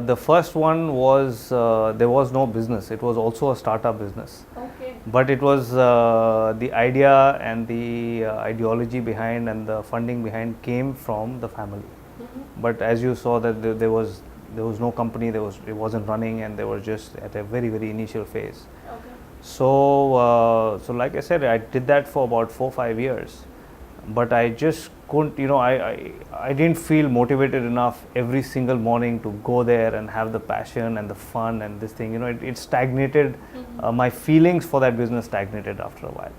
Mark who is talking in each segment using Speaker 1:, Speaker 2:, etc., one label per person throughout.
Speaker 1: The first one was there was no business. It was also a startup business.
Speaker 2: Okay.
Speaker 1: But it was the idea and the ideology behind and the funding behind came from the family. But as you saw that there was no company, it wasn't running, and they were just at a very initial phase.
Speaker 2: Okay.
Speaker 1: So like I said, I did that for about 4-5 years, but I just couldn't, I didn't feel motivated enough every single morning to go there and have the passion and the fun and this thing. It stagnated. My feelings for that business stagnated after a while.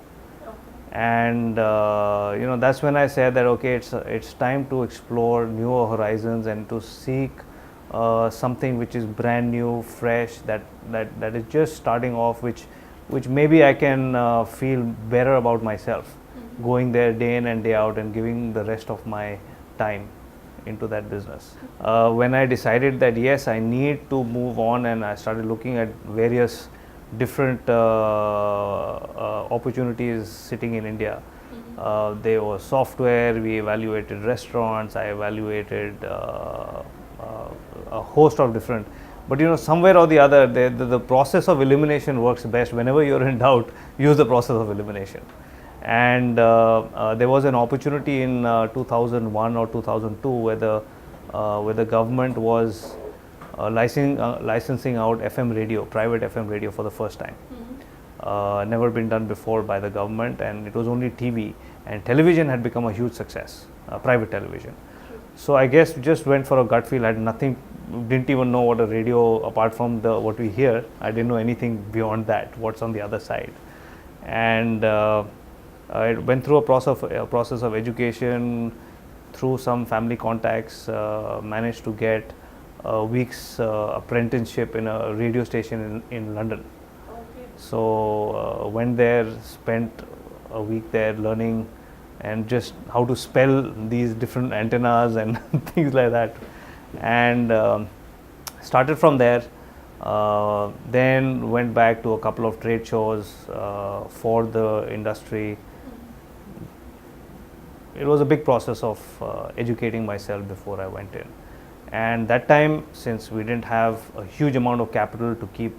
Speaker 1: And that's when I said that okay, it's time to explore newer horizons and to seek something which is brand new, fresh, that is just starting off, which maybe I can feel better about myself, going there day in and day out and giving the rest of my time into that business. When I decided that yes, I need to move on, and I started looking at various different opportunities sitting in India. There was software, we evaluated restaurants, I evaluated a host of different, but somewhere or the other the process of elimination works best. Whenever you're in doubt, use the process of elimination. And there was an opportunity in 2001 or 2002 where the government was licensing out FM radio, private FM radio, for the first time. Never been done before by the government, and it was only TV, and television had become a huge success, private television. So I guess just went for a gut feel. I had nothing, didn't even know what a radio, apart from what we hear. I didn't know anything beyond that, what's on the other side. And I went through a process of education, through some family contacts, managed to get a week's apprenticeship in a radio station in London.
Speaker 2: Okay.
Speaker 1: So went there, spent a week there learning and just how to spell these different antennas and things like that, and started from there. Then went back to a couple of trade shows for the industry. It was a big process of educating myself before I went in. And that time, since we didn't have a huge amount of capital to keep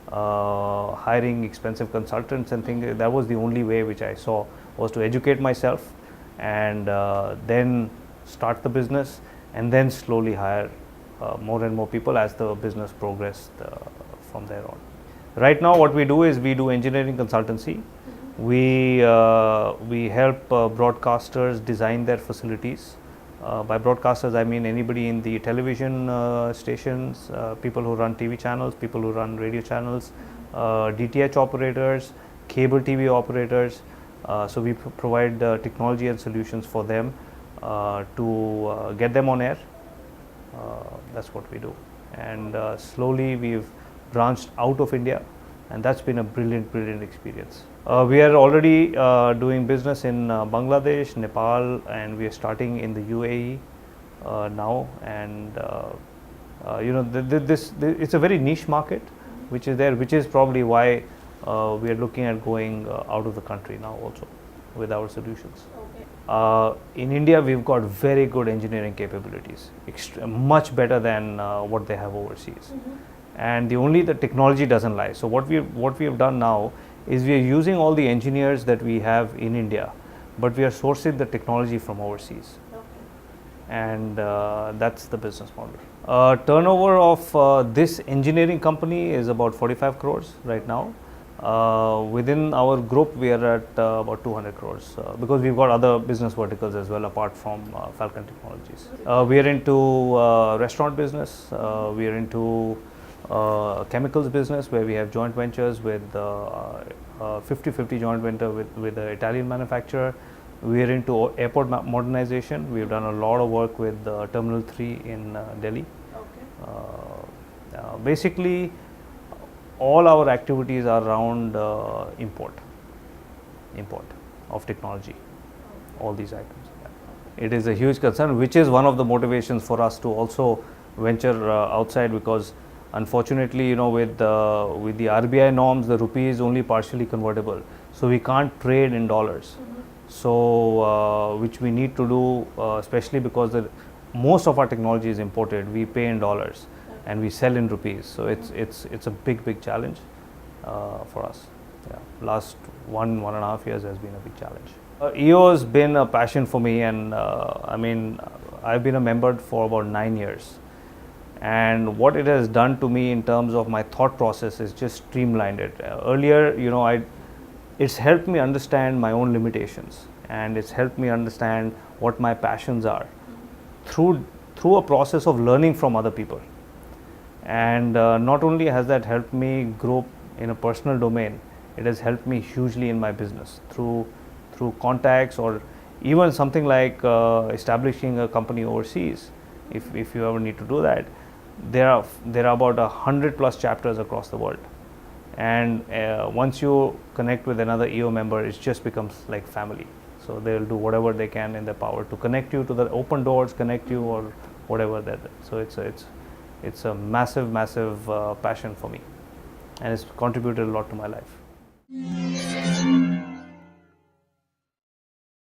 Speaker 1: hiring expensive consultants and things, that was the only way which I saw, was to educate myself and then start the business, and then slowly hire more and more people as the business progressed from there on. Right now what we do is we do engineering consultancy. We help broadcasters design their facilities. By broadcasters I mean anybody in the television stations, people who run TV channels, people who run radio channels, DTH operators, cable TV operators. So we provide technology and solutions for them to get them on air. That's what we do. And slowly we've branched out of India, and that's been a brilliant experience. We are already doing business in Bangladesh, Nepal, and we are starting in the UAE now. And it's a very niche market which is there, which is probably why we are looking at going out of the country now also with our solutions.
Speaker 2: Okay.
Speaker 1: In India, we've got very good engineering capabilities, much better than what they have overseas. And the technology doesn't lie. So what we have done now is we are using all the engineers that we have in India, but we are sourcing the technology from overseas.
Speaker 2: Okay.
Speaker 1: And that's the business model. Turnover of this engineering company is about 45 crores right now. Within our group, we are at about 200 crores because we've got other business verticals as well apart from Falcon Technologies. We are into restaurant business. We are into chemicals business, where we have joint ventures with 50-50 joint venture with the Italian manufacturer. We are into airport modernization. We've done a lot of work with Terminal 3 in Delhi.
Speaker 2: Okay.
Speaker 1: Basically, all our activities are around import of technology, all these items. It is a huge concern, which is one of the motivations for us to also venture outside, because unfortunately, with the RBI norms, the rupee is only partially convertible, so we can't trade in dollars. So which we need to do, especially because most of our technology is imported. We pay in dollars. and we sell in rupees. So it's a big challenge for us. Yeah, last 1.5 years has been a big challenge. EO has been a passion for me, and I've been a member for about 9 years. And what it has done to me in terms of my thought process is just streamlined it. Earlier, it's helped me understand my own limitations, and it's helped me understand what my passions are through a process of learning from other people. And not only has that helped me grow in a personal domain, it has helped me hugely in my business through contacts, or even something like establishing a company overseas. If you ever need to do that, there are about 100+ chapters across the world, and once you connect with another EO member, it just becomes like family. So they'll do whatever they can in their power to connect you, to the open doors, connect you, or whatever that. So it's a massive passion for me, and it's contributed a lot to my life.